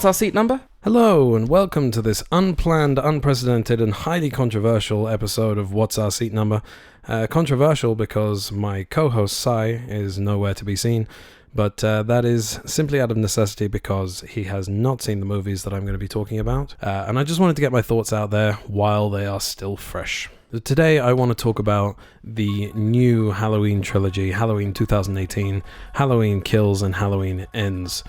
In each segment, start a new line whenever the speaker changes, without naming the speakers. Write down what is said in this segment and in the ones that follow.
What's our seat number?
Hello, and welcome to this unplanned, unprecedented, and highly controversial episode of What's Our Seat Number. Controversial because my co-host, Sai, is nowhere to be seen, but that is simply out of necessity because he has not seen the movies that I'm going to be talking about, and I just wanted to get my thoughts out there while they are still fresh. Today I want to talk about the new Halloween trilogy, Halloween 2018, Halloween Kills and Halloween Ends.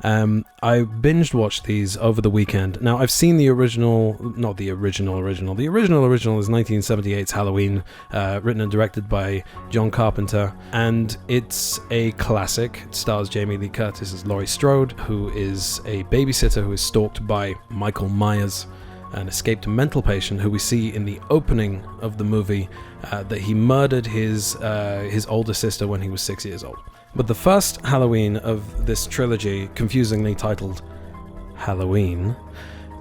I binge watched these over the weekend. Now, I've seen the original, not the original. The original is 1978's Halloween, written and directed by John Carpenter, and it's a classic. It stars Jamie Lee Curtis as Laurie Strode, who is a babysitter who is stalked by Michael Myers, an escaped mental patient who we see in the opening of the movie that he murdered his older sister when he was 6 years old. But the first Halloween of this trilogy, confusingly titled Halloween,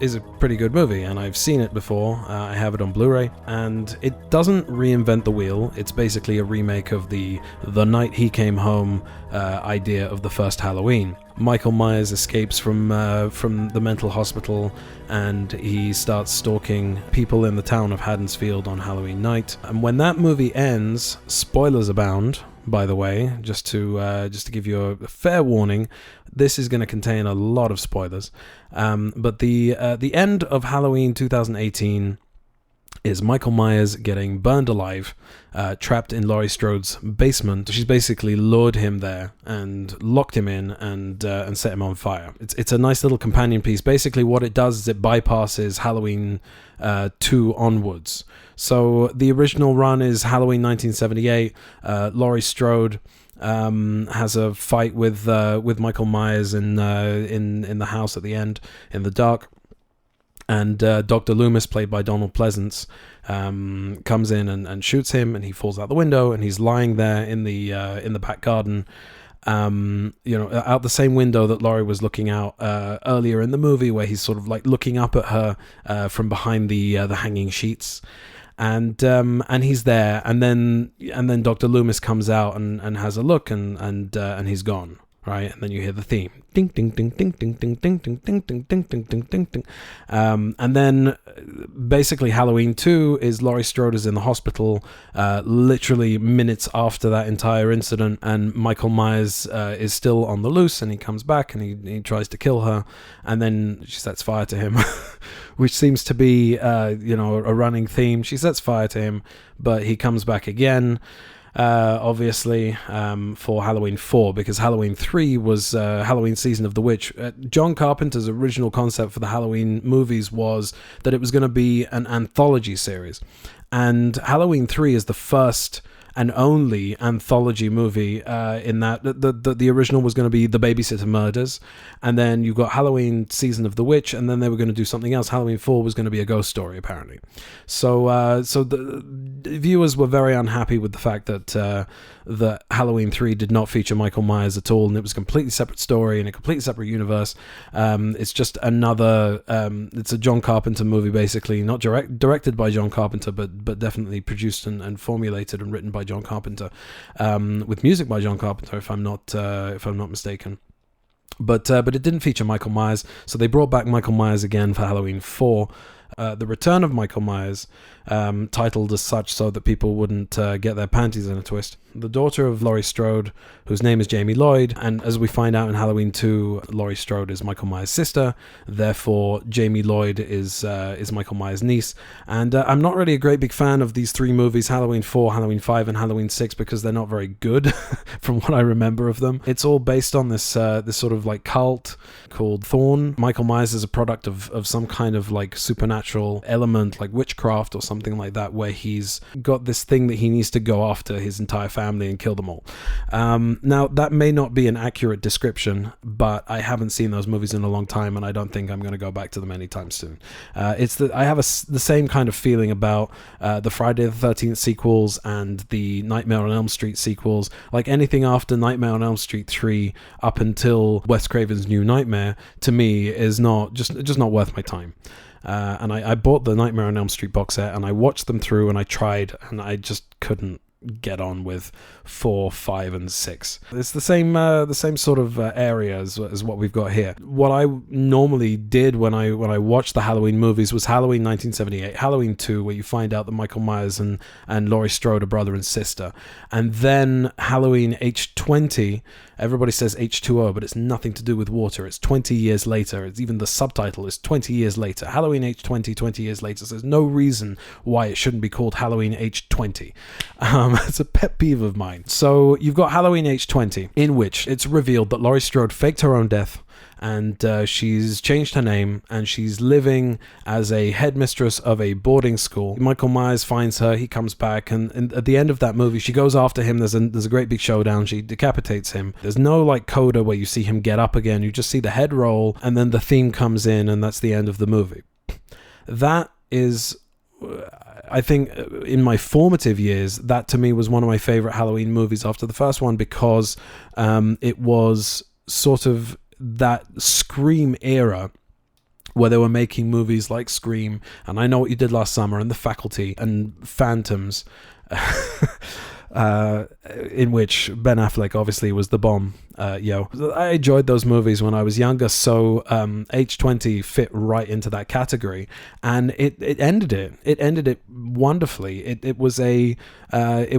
is a pretty good movie, and I've seen it before. I have it on Blu-ray, and it doesn't reinvent the wheel. It's basically a remake of the night he came home idea of the first Halloween. Michael Myers escapes from the mental hospital, and he starts stalking people in the town of Haddonsfield on Halloween night. And when that movie ends, spoilers abound, by the way, just to give you a fair warning, this is going to contain a lot of spoilers. But the end of Halloween 2018 is Michael Myers getting burned alive, trapped in Laurie Strode's basement. She's basically lured him there and locked him in and set him on fire. It's a nice little companion piece. Basically what it does is it bypasses Halloween 2 onwards. So the original run is Halloween 1978. Laurie Strode has a fight with Michael Myers in the house at the end in the dark. And Dr. Loomis, played by Donald Pleasance, comes in and shoots him, and he falls out the window, and he's lying there in the back garden, out the same window that Laurie was looking out earlier in the movie, where he's sort of like looking up at her from behind the hanging sheets. And he's there, and then Dr. Loomis comes out and has a look, and he's gone. Right, and then you hear the theme, ding ding ding ding ding ding ding ding ding ding ding ding ding ding ding, and then basically Halloween 2 is Laurie Strode is in the hospital, literally minutes after that entire incident, and Michael Myers is still on the loose, and he comes back and he tries to kill her, and then she sets fire to him, which seems to be a running theme. She sets fire to him, but he comes back again. Obviously, for Halloween 4, because Halloween 3 was Halloween Season of the Witch. John Carpenter's original concept for the Halloween movies was that it was going to be an anthology series, and Halloween 3 is the first and only anthology movie in that the original was going to be The Babysitter Murders, and then you got Halloween Season of the Witch, and then they were going to do something else. Halloween 4 was going to be a ghost story, apparently. So the viewers were very unhappy with the fact that Halloween 3 did not feature Michael Myers at all, and it was a completely separate story in a completely separate universe. It's just another it's a John Carpenter movie, basically, not directed by John Carpenter, but definitely produced and formulated and written by John Carpenter, with music by John Carpenter, if I'm not mistaken. But it didn't feature Michael Myers, so they brought back Michael Myers again for Halloween 4. The Return of Michael Myers, titled as such so that people wouldn't get their panties in a twist. The daughter of Laurie Strode, whose name is Jamie Lloyd, and as we find out in Halloween 2, Laurie Strode is Michael Myers' sister, therefore Jamie Lloyd is Michael Myers' niece. And I'm not really a great big fan of these three movies, Halloween 4, Halloween 5, and Halloween 6, because they're not very good from what I remember of them. It's all based on this sort of like cult called Thorn. Michael Myers is a product of some kind of like supernatural element, like witchcraft or something like that, where he's got this thing that he needs to go after his entire family and kill them all. Now, that may not be an accurate description, but I haven't seen those movies in a long time, and I don't think I'm going to go back to them anytime soon. I have the same kind of feeling about the Friday the 13th sequels and the Nightmare on Elm Street sequels. Like anything after Nightmare on Elm Street 3 up until Wes Craven's New Nightmare, to me, is just not worth my time. And I bought the Nightmare on Elm Street box set, and I watched them through, and I tried, and I just couldn't get on with 4, 5, and 6. It's the same sort of area as what we've got here. What I normally did when I watched the Halloween movies was Halloween 1978, Halloween 2, where you find out that Michael Myers and Laurie Strode are brother and sister, and then Halloween H20. Everybody says H2O, but it's nothing to do with water. It's 20 years later. It's even the subtitle is 20 years later. Halloween H20, 20 years later. So there's no reason why it shouldn't be called Halloween H20. It's a pet peeve of mine. So you've got Halloween H20, in which it's revealed that Laurie Strode faked her own death, and she's changed her name, and she's living as a headmistress of a boarding school. Michael Myers finds her, he comes back, and at the end of that movie, she goes after him. There's a great big showdown. She decapitates him. There's no like coda where you see him get up again. You just see the head roll, and then the theme comes in, and that's the end of the movie. That is, I think, in my formative years, that to me was one of my favorite Halloween movies after the first one, because it was sort of that Scream era where they were making movies like Scream and I Know What You Did Last Summer and The Faculty and Phantoms, in which Ben Affleck obviously was the bomb. I enjoyed those movies when I was younger, so H20 fit right into that category, and it ended it. It ended it wonderfully. It was a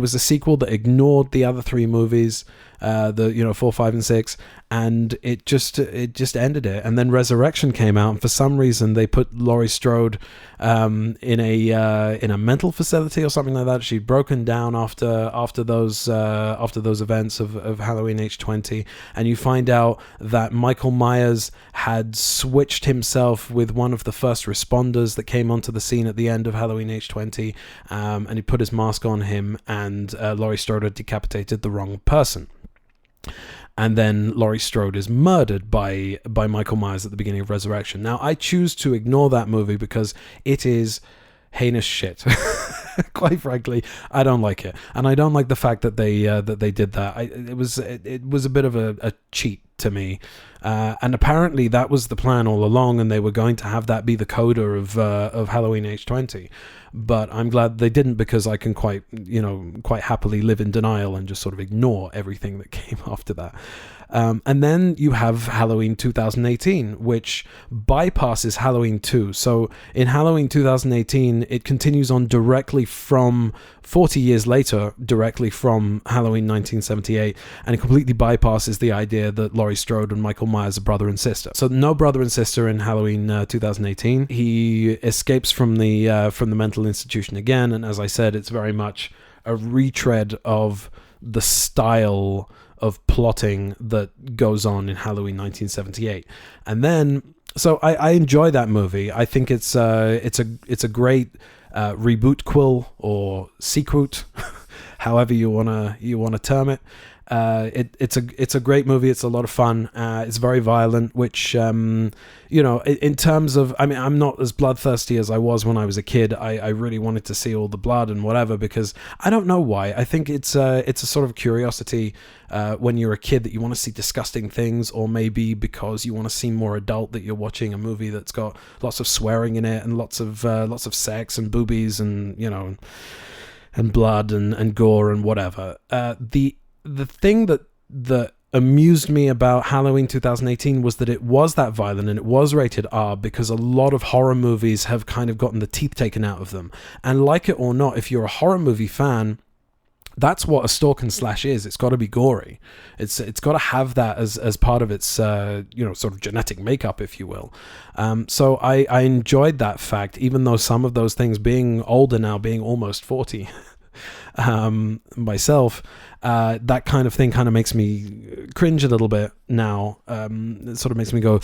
sequel that ignored the other three movies, 4, 5, and 6, and it just ended it. And then Resurrection came out, and for some reason they put Laurie Strode in a mental facility or something like that. She'd broken down after those events of Halloween H20, and you find out that Michael Myers had switched himself with one of the first responders that came onto the scene at the end of Halloween H20, and he put his mask on him, and Laurie Strode had decapitated the wrong person. And then Laurie Strode is murdered by Michael Myers at the beginning of Resurrection. Now, I choose to ignore that movie because it is heinous shit. Quite frankly, I don't like it, and I don't like the fact that they did that. It was a bit of a cheat to me, and apparently that was the plan all along, and they were going to have that be the coda of Halloween H20. But I'm glad they didn't, because I can quite happily live in denial and just sort of ignore everything that came after that. And then you have Halloween 2018, which bypasses Halloween 2. So in Halloween 2018, it continues on directly from 40 years later, directly from Halloween 1978, and it completely bypasses the idea that Laurie Strode and Michael Myers are brother and sister. So no brother and sister in Halloween 2018. He escapes from the mental institution again, and as I said, it's very much a retread of the style of plotting that goes on in Halloween 1978. And then, so I enjoy that movie. I think it's a great reboot quill or sequel, however you wanna term it. It's a great movie. It's a lot of fun. It's very violent, which in terms of, I mean, I'm not as bloodthirsty as I was when I was a kid. I really wanted to see all the blood and whatever, because I don't know why. I think it's a sort of curiosity when you're a kid that you want to see disgusting things, or maybe because you want to seem more adult, that you're watching a movie that's got lots of swearing in it and lots of sex and boobies and and blood and gore and whatever. The thing that amused me about Halloween 2018 was that it was that violent and it was rated R, because a lot of horror movies have kind of gotten the teeth taken out of them. And like it or not, if you're a horror movie fan, that's what a stalk and slash is. It's got to be gory. It's got to have that as part of its sort of genetic makeup, if you will. So I enjoyed that fact, even though some of those things, being older now, being almost 40 myself, that kind of thing kind of makes me cringe a little bit now. It sort of makes me go,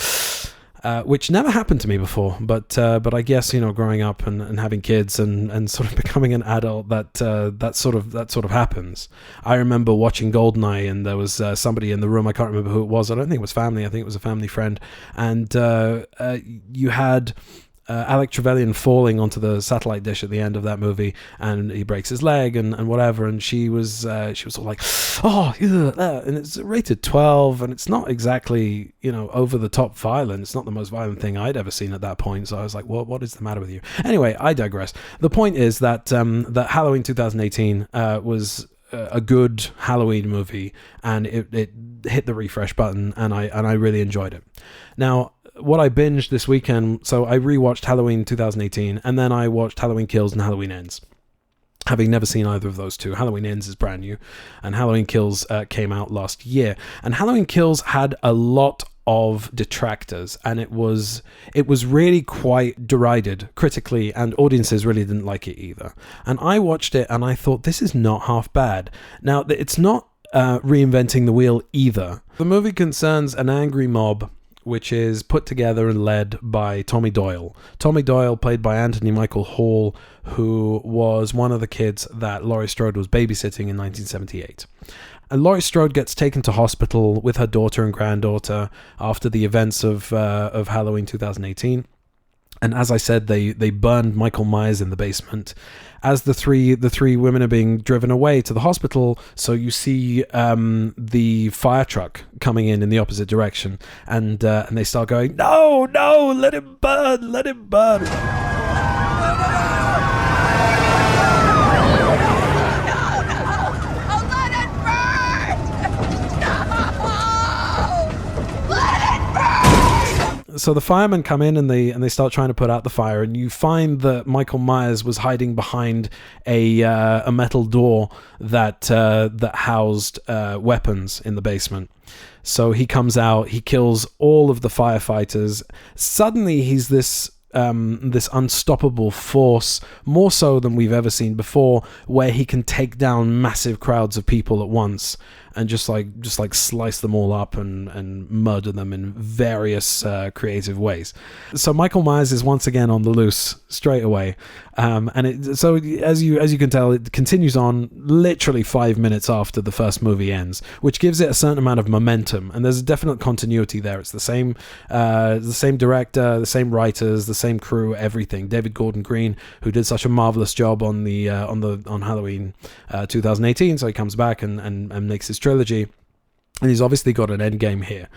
which never happened to me before, but I guess, growing up and having kids and sort of becoming an adult, that sort of happens. I remember watching Goldeneye, and there was somebody in the room. I can't remember who it was. I don't think it was family. I think it was a family friend. And you had Alec Trevelyan falling onto the satellite dish at the end of that movie, and he breaks his leg and whatever, and she was sort of like, oh, yeah, and it's rated 12, and it's not exactly, over the top violent. It's not the most violent thing I'd ever seen at that point, so I was like, what is the matter with you? Anyway, I digress. The point is that that Halloween 2018 was a good Halloween movie, and it hit the refresh button, and I really enjoyed it. Now, what I binged this weekend, so I rewatched Halloween 2018, and then I watched Halloween Kills and Halloween Ends. Having never seen either of those two, Halloween Ends is brand new, and Halloween Kills came out last year. And Halloween Kills had a lot of detractors, and it was really quite derided critically, and audiences really didn't like it either. And I watched it, and I thought, this is not half bad. Now, it's not reinventing the wheel either. The movie concerns an angry mob, which is put together and led by Tommy Doyle. Tommy Doyle, played by Anthony Michael Hall, who was one of the kids that Laurie Strode was babysitting in 1978. And Laurie Strode gets taken to hospital with her daughter and granddaughter after the events of Halloween 2018. And as I said, they burned Michael Myers in the basement. As the three women are being driven away to the hospital, so you see the fire truck coming in the opposite direction, and they start going, no, let him burn. So the firemen come in and they start trying to put out the fire, and you find that Michael Myers was hiding behind a metal door that housed weapons in the basement. So he comes out, he kills all of the firefighters. Suddenly he's this unstoppable force, more so than we've ever seen before, where he can take down massive crowds of people at once and just like slice them all up and murder them in various creative ways. So Michael Myers is once again on the loose straight away, so as you can tell, it continues on literally 5 minutes after the first movie ends, which gives it a certain amount of momentum, and there's a definite continuity there. It's the same director, the same writers, the same crew, everything. David Gordon Green, who did such a marvelous job on Halloween 2018, so he comes back and makes his trilogy. And he's obviously got an end game here.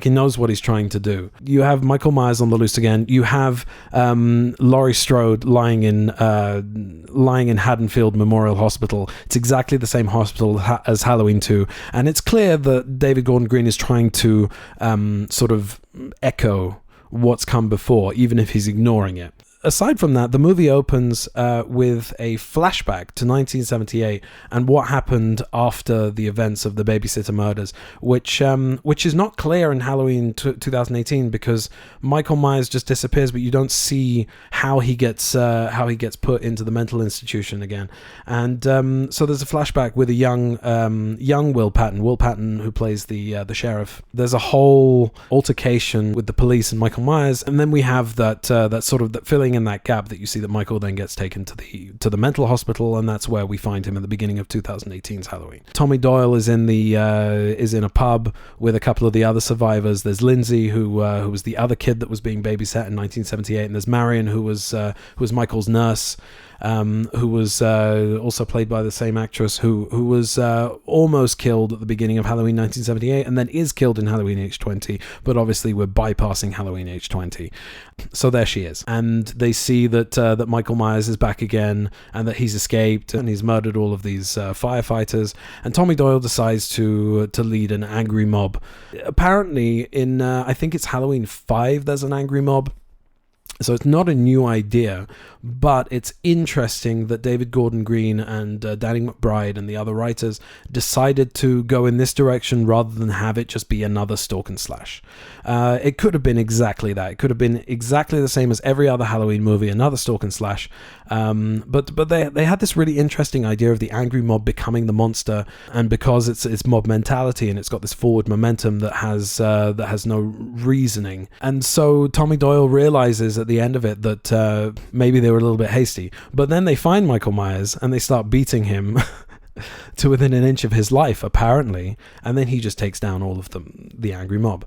He knows what he's trying to do. You have Michael Myers on the loose again. You have Laurie Strode lying in Haddonfield Memorial Hospital. It's exactly the same hospital as Halloween 2. And it's clear that David Gordon Green is trying to sort of echo what's come before, even if he's ignoring it. Aside from that, the movie opens with a flashback to 1978 and what happened after the events of the babysitter murders, which is not clear in Halloween 2018 because Michael Myers just disappears, but you don't see how he gets put into the mental institution again. And so there's a flashback with a young Will Patton, who plays the sheriff. There's a whole altercation with the police and Michael Myers, and then we have that filling in that gap that you see that Michael then gets taken to the mental hospital, and that's where we find him at the beginning of 2018's Halloween. Tommy Doyle is in a pub with a couple of the other survivors. There's Lindsay, who was the other kid that was being babysat in 1978, and there's Marion, who was Michael's nurse. Who was also played by the same actress who was almost killed at the beginning of Halloween 1978 and then is killed in Halloween H20, but obviously we're bypassing Halloween H20. So there she is. And they see that Michael Myers is back again and that he's escaped and he's murdered all of these firefighters. And Tommy Doyle decides to lead an angry mob. Apparently in, I think it's Halloween 5, there's an angry mob. So it's not a new idea, but it's interesting that David Gordon Green and Danny McBride and the other writers decided to go in this direction rather than have it just be another stalk and slash. It could have been exactly that. It could have been exactly the same as every other Halloween movie, another stalk and slash. But they had this really interesting idea of the angry mob becoming the monster, and because it's mob mentality and it's got this forward momentum that has no reasoning. And so Tommy Doyle realizes at the end of it that maybe they were a little bit hasty, but then they find Michael Myers and they start beating him to within an inch of his life, apparently, and then he just takes down all of the angry mob.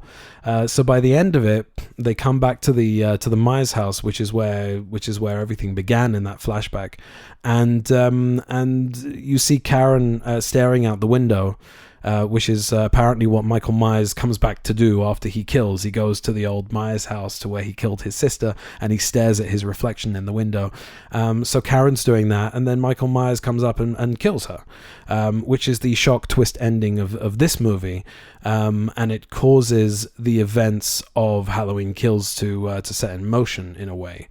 So by the end of it, they come back to the Myers house, which is where everything began in that flashback, and you see Karen staring out the window. Which is apparently what Michael Myers comes back to do after he kills. He goes to the old Myers house to where he killed his sister, and he stares at his reflection in the window. So Karen's doing that, and then Michael Myers comes up and kills her, which is the shock twist ending of this movie, and it causes the events of Halloween Kills to set in motion in a way.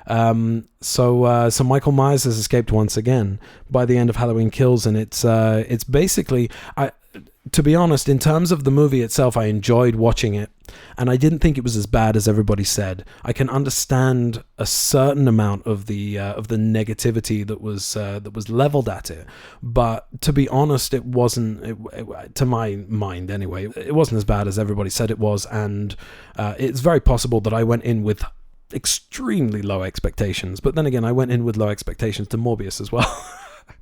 So Michael Myers has escaped once again by the end of Halloween Kills, and it's basically, to be honest, in terms of the movie itself, I enjoyed watching it, and I didn't think it was as bad as everybody said. I can understand a certain amount of the negativity that was leveled at it, but to be honest, it wasn't, to my mind anyway, it wasn't as bad as everybody said it was, and it's very possible that I went in with extremely low expectations, but then again, I went in with low expectations to Morbius as well.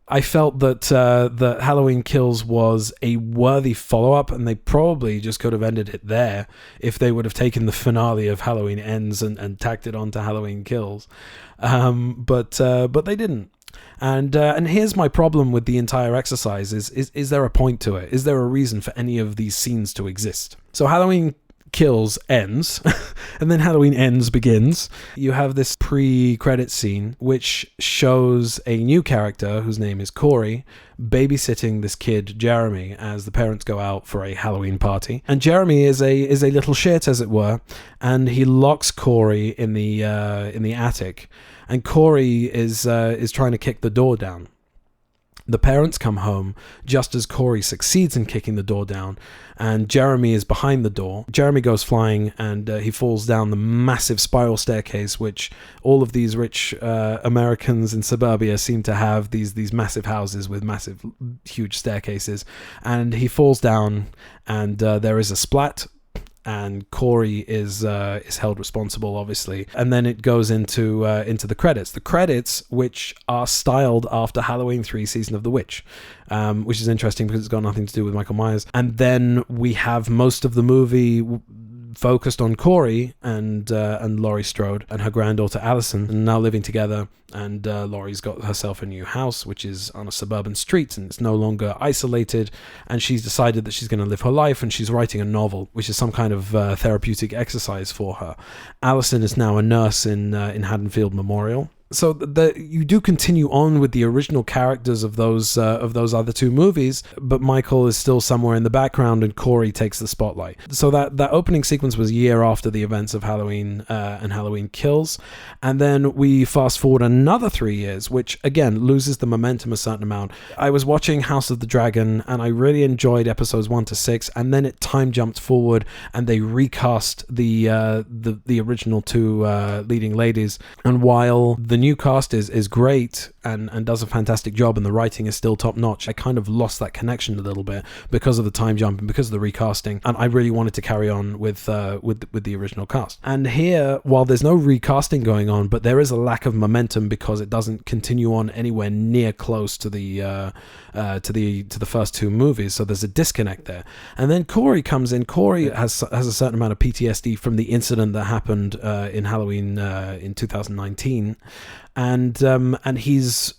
I felt that Halloween Kills was a worthy follow-up, and they probably just could have ended it there if they would have taken the finale of Halloween Ends and tacked it on to Halloween Kills. But they didn't. And here's my problem with the entire exercise is there a point to it? Is there a reason for any of these scenes to exist? So Halloween Kills ends, and then Halloween Ends begins. You have this pre-credit scene which shows a new character whose name is Corey babysitting this kid Jeremy as the parents go out for a Halloween party. And Jeremy is a little shit, as it were, and he locks Corey in the attic, and Corey is trying to kick the door down. The parents come home just as Corey succeeds in kicking the door down, and Jeremy is behind the door. Jeremy goes flying, and he falls down the massive spiral staircase, which all of these rich Americans in suburbia seem to have, these massive houses with massive, huge staircases. And he falls down, and there is a splat, and Corey is held responsible, obviously. And then it goes into the credits. The credits, which are styled after Halloween 3 Season of the Witch, which is interesting because it's got nothing to do with Michael Myers. And then we have most of the movie focused on Corey and Laurie Strode and her granddaughter Allison, now living together. And Laurie's got herself a new house, which is on a suburban street, and it's no longer isolated. And she's decided that she's going to live her life, and she's writing a novel, which is some kind of therapeutic exercise for her. Allison is now a nurse in Haddonfield Memorial. So you do continue on with the original characters of those other two movies, but Michael is still somewhere in the background, and Corey takes the spotlight. So that opening sequence was a year after the events of Halloween and Halloween Kills, and then we fast forward another 3 years, which again loses the momentum a certain amount. I was watching House of the Dragon, and I really enjoyed episodes 1 to 6, and then it time jumped forward, and they recast the original two leading ladies. And while the new cast is great and does a fantastic job, and the writing is still top notch, I kind of lost that connection a little bit because of the time jump and because of the recasting, and I really wanted to carry on with the original cast. And here, while there's no recasting going on, but there is a lack of momentum because it doesn't continue on anywhere near close to the first two movies, so there's a disconnect there. And then Corey comes in. Corey has a certain amount of PTSD from the incident that happened in Halloween in 2019, and he's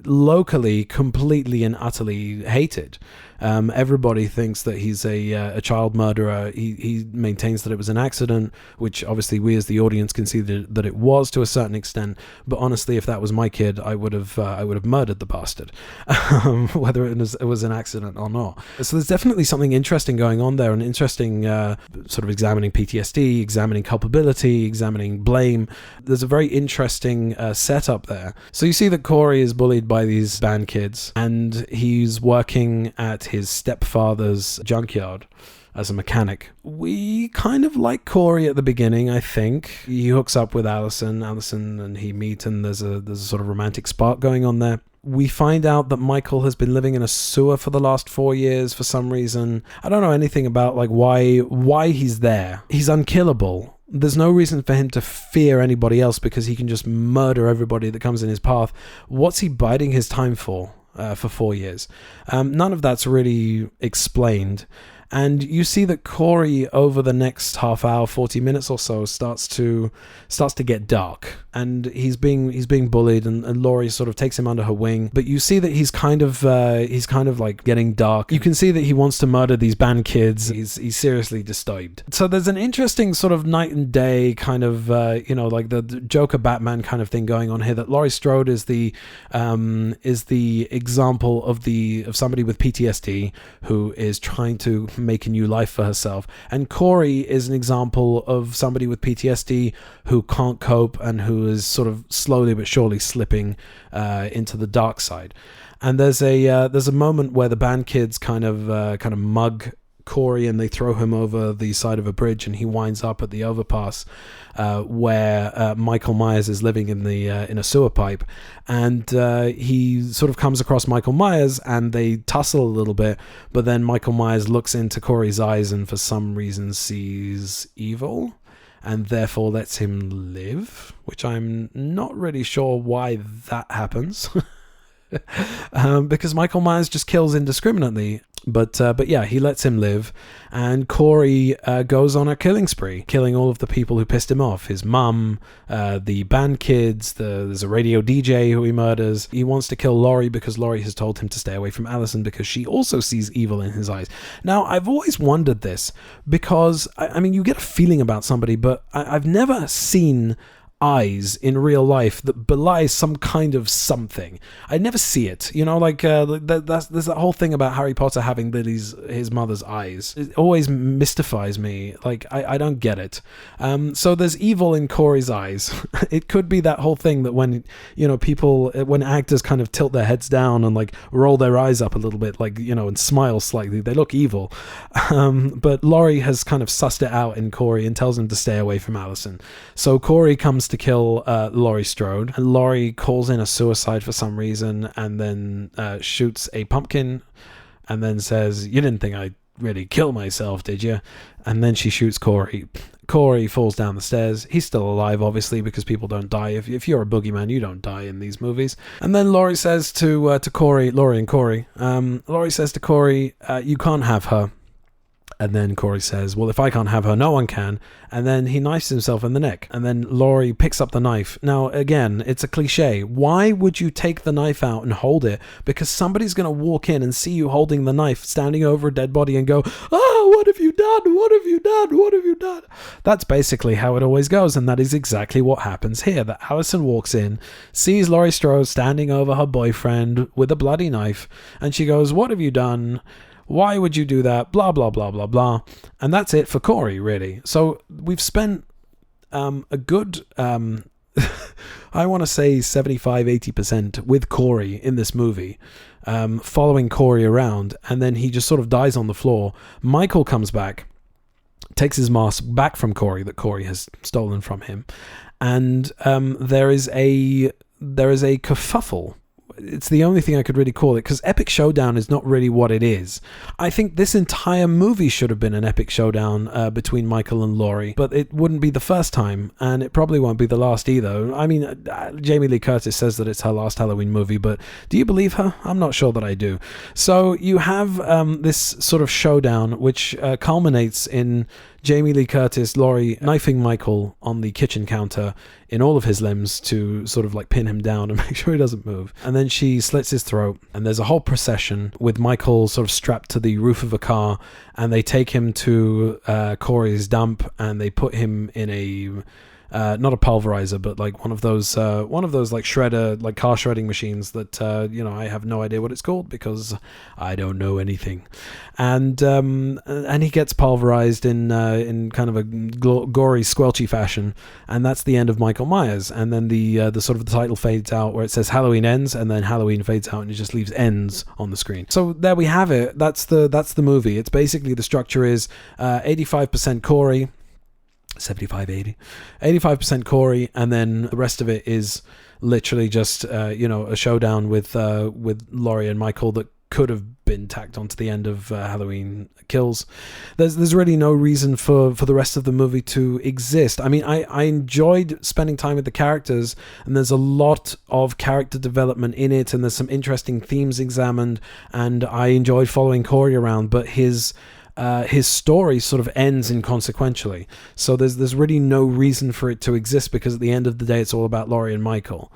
locally completely and utterly hated. Everybody thinks that he's a child murderer. He maintains that it was an accident, which obviously we as the audience can see that it was to a certain extent. But honestly, if that was my kid, I would have murdered the bastard, whether it was an accident or not. So there's definitely something interesting going on there, and interesting sort of examining PTSD, examining culpability, examining blame. There's a very interesting setup there. So you see that Corey is bullied by these band kids, and he's working at his stepfather's junkyard as a mechanic. We kind of like Corey at the beginning, I think. He hooks up with Allison and he meet, and there's a sort of romantic spark going on there. We find out that Michael has been living in a sewer for the last 4 years for some reason. I don't know anything about like why he's there. He's unkillable. There's no reason for him to fear anybody else because he can just murder everybody that comes in his path. What's he biding his time for? for 4 years. None of that's really explained. And you see that Corey, over the next half hour, 40 minutes or so, starts to get dark, and he's being bullied, and Laurie sort of takes him under her wing. But you see that he's kind of like getting dark. You can see that he wants to murder these band kids. He's seriously disturbed. So there's an interesting sort of night and day kind of like the Joker Batman kind of thing going on here. That Laurie Strode is the example of somebody with PTSD who is trying to make a new life for herself, and Corey is an example of somebody with PTSD who can't cope and who is sort of slowly but surely slipping into the dark side. And there's a moment where the band kids kind of mug Corey, and they throw him over the side of a bridge, and he winds up at the overpass where Michael Myers is living in a sewer pipe, and he sort of comes across Michael Myers, and they tussle a little bit, but then Michael Myers looks into Corey's eyes and for some reason sees evil, and therefore lets him live, which I'm not really sure why that happens. Because Michael Myers just kills indiscriminately. But yeah, he lets him live, and Corey goes on a killing spree, killing all of the people who pissed him off. His mum, the band kids, there's a radio DJ who he murders. He wants to kill Laurie because Laurie has told him to stay away from Allison because she also sees evil in his eyes. Now, I've always wondered this because, I mean, you get a feeling about somebody, but I've never seen eyes in real life that belies some kind of something. I never see it, like there's that whole thing about Harry Potter having his mother's eyes. It always mystifies me. Like I don't get it. So there's evil in Corey's eyes. It could be that whole thing that when when actors kind of tilt their heads down and like roll their eyes up a little bit, like and smile slightly, they look evil. But Laurie has kind of sussed it out in Corey and tells him to stay away from Allison. So Corey comes to kill Laurie Strode, and Laurie calls in a suicide for some reason, and then shoots a pumpkin, and then says, "You didn't think I'd really kill myself, did you?" And then she shoots Corey. Corey falls down the stairs. He's still alive, obviously, because people don't die. If you're a boogeyman, you don't die in these movies. And then Laurie says to Corey, Laurie says to Corey, "You can't have her." And then Corey says, "Well, if I can't have her, no one can." And then he knifes himself in the neck. And then Laurie picks up the knife. Now, again, it's a cliche. Why would you take the knife out and hold it? Because somebody's going to walk in and see you holding the knife, standing over a dead body and go, "Oh, what have you done? What have you done? What have you done?" That's basically how it always goes. And that is exactly what happens here. That Allison walks in, sees Laurie Strode standing over her boyfriend with a bloody knife. And she goes, "What have you done? Why would you do that?" Blah, blah, blah, blah, blah. And that's it for Corey, really. So we've spent a good, I want to say 75-80% with Corey in this movie, following Corey around, and then he just sort of dies on the floor. Michael comes back, takes his mask back from Corey that Corey has stolen from him, and there is a kerfuffle. It's the only thing I could really call it, because Epic Showdown is not really what it is. I think this entire movie should have been an epic showdown between Michael and Laurie, but it wouldn't be the first time, and it probably won't be the last either. I mean, Jamie Lee Curtis says that it's her last Halloween movie, but do you believe her? I'm not sure that I do. So you have this sort of showdown, which culminates in Jamie Lee Curtis, Laurie knifing Michael on the kitchen counter in all of his limbs to sort of like pin him down and make sure he doesn't move. And then she slits his throat, and there's a whole procession with Michael sort of strapped to the roof of a car, and they take him to Corey's dump, and they put him in a not a pulverizer, but like one of those like shredder, like car shredding machines that I have no idea what it's called because I don't know anything. And he gets pulverized in kind of a gory, squelchy fashion, and that's the end of Michael Myers. And then the sort of the title fades out where it says Halloween ends, and then Halloween fades out, and it just leaves ends on the screen. So there we have it. That's the movie. It's basically, the structure is 85% Corey, 75-80, 85% Corey, and then the rest of it is literally just a showdown with Laurie and Michael that could have been tacked onto the end of Halloween Kills. There's really no reason for the rest of the movie to exist. I mean, I enjoyed spending time with the characters, and there's a lot of character development in it, and there's some interesting themes examined, and I enjoyed following Corey around, but his story sort of ends inconsequentially. So there's really no reason for it to exist, because at the end of the day, it's all about Laurie and Michael.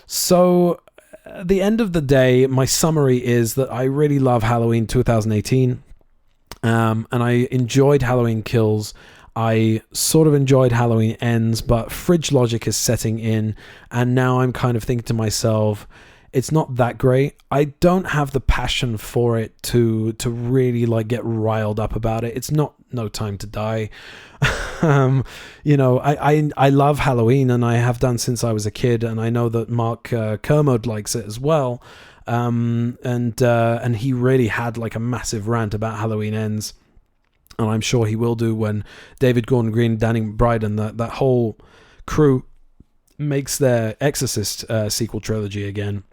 So at the end of the day, my summary is that I really love Halloween 2018, and I enjoyed Halloween Kills. I sort of enjoyed Halloween Ends, but fridge logic is setting in, and now I'm kind of thinking to myself, it's not that great. I don't have the passion for it to really like get riled up about it. It's not No Time to Die. You know, I love Halloween, and I have done since I was a kid, and I know that Mark Kermode likes it as well. And he really had like a massive rant about Halloween Ends, and I'm sure he will do when David Gordon Green, Danny McBride, and that whole crew makes their Exorcist sequel trilogy again.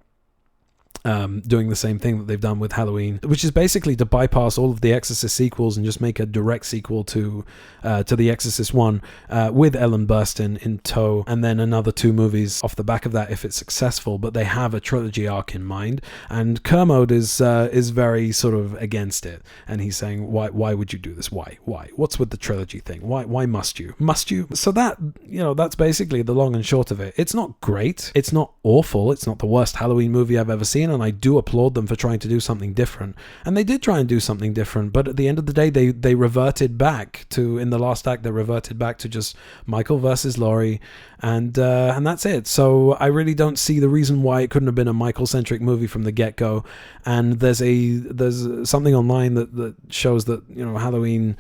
Doing the same thing that they've done with Halloween, which is basically to bypass all of the Exorcist sequels and just make a direct sequel to The Exorcist 1 with Ellen Burstyn in tow, and then another 2 movies off the back of that if it's successful. But they have a trilogy arc in mind, and Kermode is very sort of against it, and he's saying, why would you do this? Why? What's with the trilogy thing? Why must you? So that, you know, that's basically the long and short of it. It's not great. It's not awful. It's not the worst Halloween movie I've ever seen, and I do applaud them for trying to do something different. And they did try and do something different, but at the end of the day, they reverted back to, in the last act, they reverted back to just Michael versus Laurie, and that's it. So I really don't see the reason why it couldn't have been a Michael-centric movie from the get-go. And there's something online that shows that, you know, Halloween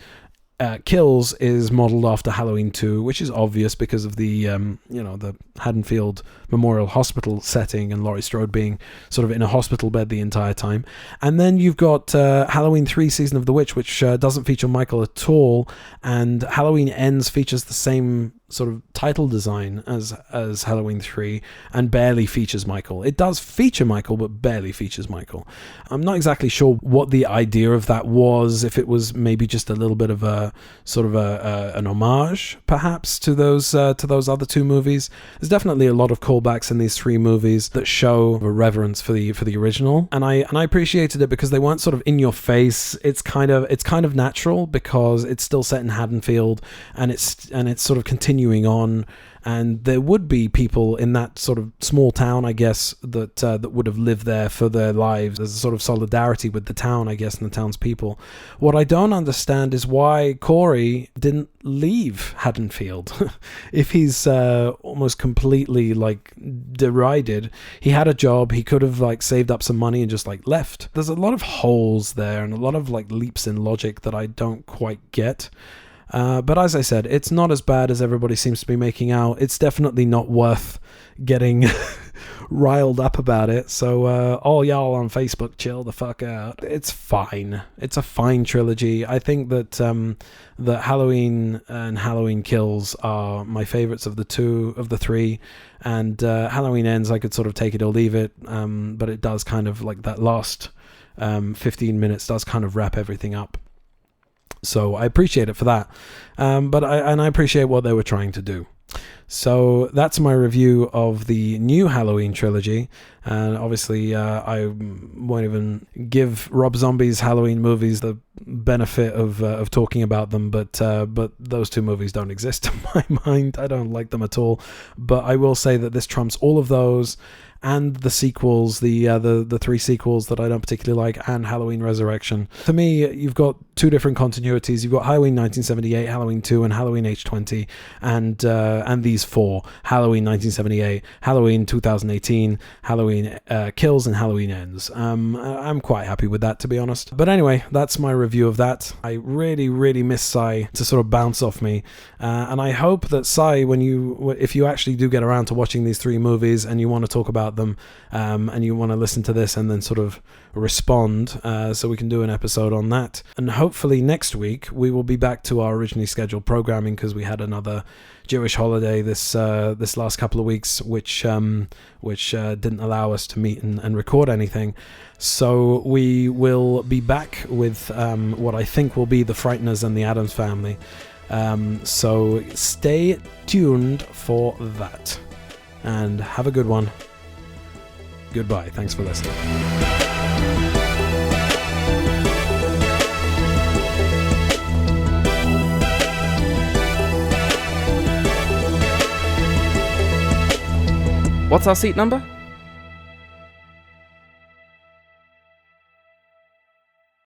Kills is modeled after Halloween 2, which is obvious because of the the Haddonfield Memorial Hospital setting, and Laurie Strode being sort of in a hospital bed the entire time. And then you've got Halloween 3 Season of the Witch, which doesn't feature Michael at all, and Halloween Ends features the same sort of title design as Halloween 3 and barely features Michael. It does feature Michael, but barely features Michael. I'm not exactly sure what the idea of that was, if it was maybe just a little bit of a sort of an homage perhaps to those other 2 movies. There's definitely a lot of callbacks in these 3 movies that show a reverence for the original, and I appreciated it because they weren't sort of in your face. It's kind of natural because it's still set in Haddonfield, and it's sort of continuing on, and there would be people in that sort of small town, I guess, that would have lived there for their lives. There's a sort of solidarity with the town, I guess, and the town's people. What I don't understand is why Corey didn't leave Haddonfield. If he's almost completely like derided, he had a job, he could have like saved up some money and just like left. There's a lot of holes there and a lot of like leaps in logic that I don't quite get. But as I said, it's not as bad as everybody seems to be making out. It's definitely not worth getting riled up about it. So all y'all on Facebook, chill the fuck out. It's fine. It's a fine trilogy. I think that that Halloween and Halloween Kills are my favorites of the 3, and Halloween Ends, I could sort of take it or leave it, but it does kind of like that last 15 minutes does kind of wrap everything up. So I appreciate it for that, but I appreciate what they were trying to do. So that's my review of the new Halloween trilogy, and obviously I won't even give Rob Zombie's Halloween movies the benefit of talking about them, but those 2 movies don't exist in my mind. I don't like them at all, but I will say that this trumps all of those, and the sequels, the 3 sequels that I don't particularly like, and Halloween Resurrection. To me, you've got 2 different continuities. You've got Halloween 1978, Halloween 2, and Halloween H20, and these 4: Halloween 1978, Halloween 2018, Halloween Kills, and Halloween Ends. I'm quite happy with that, to be honest. But anyway, that's my review of that. I really, really miss Sai to sort of bounce off me, and I hope that Sai, if you actually do get around to watching these 3 movies and you want to talk about them, and you want to listen to this and then sort of respond, so we can do an episode on that. And hopefully next week we will be back to our originally scheduled programming, because we had another Jewish holiday this last couple of weeks, which didn't allow us to meet and record anything. So we will be back with what I think will be the Frighteners and the Addams Family. So stay tuned for that, and have a good one. Goodbye. Thanks for listening.
What's our seat number?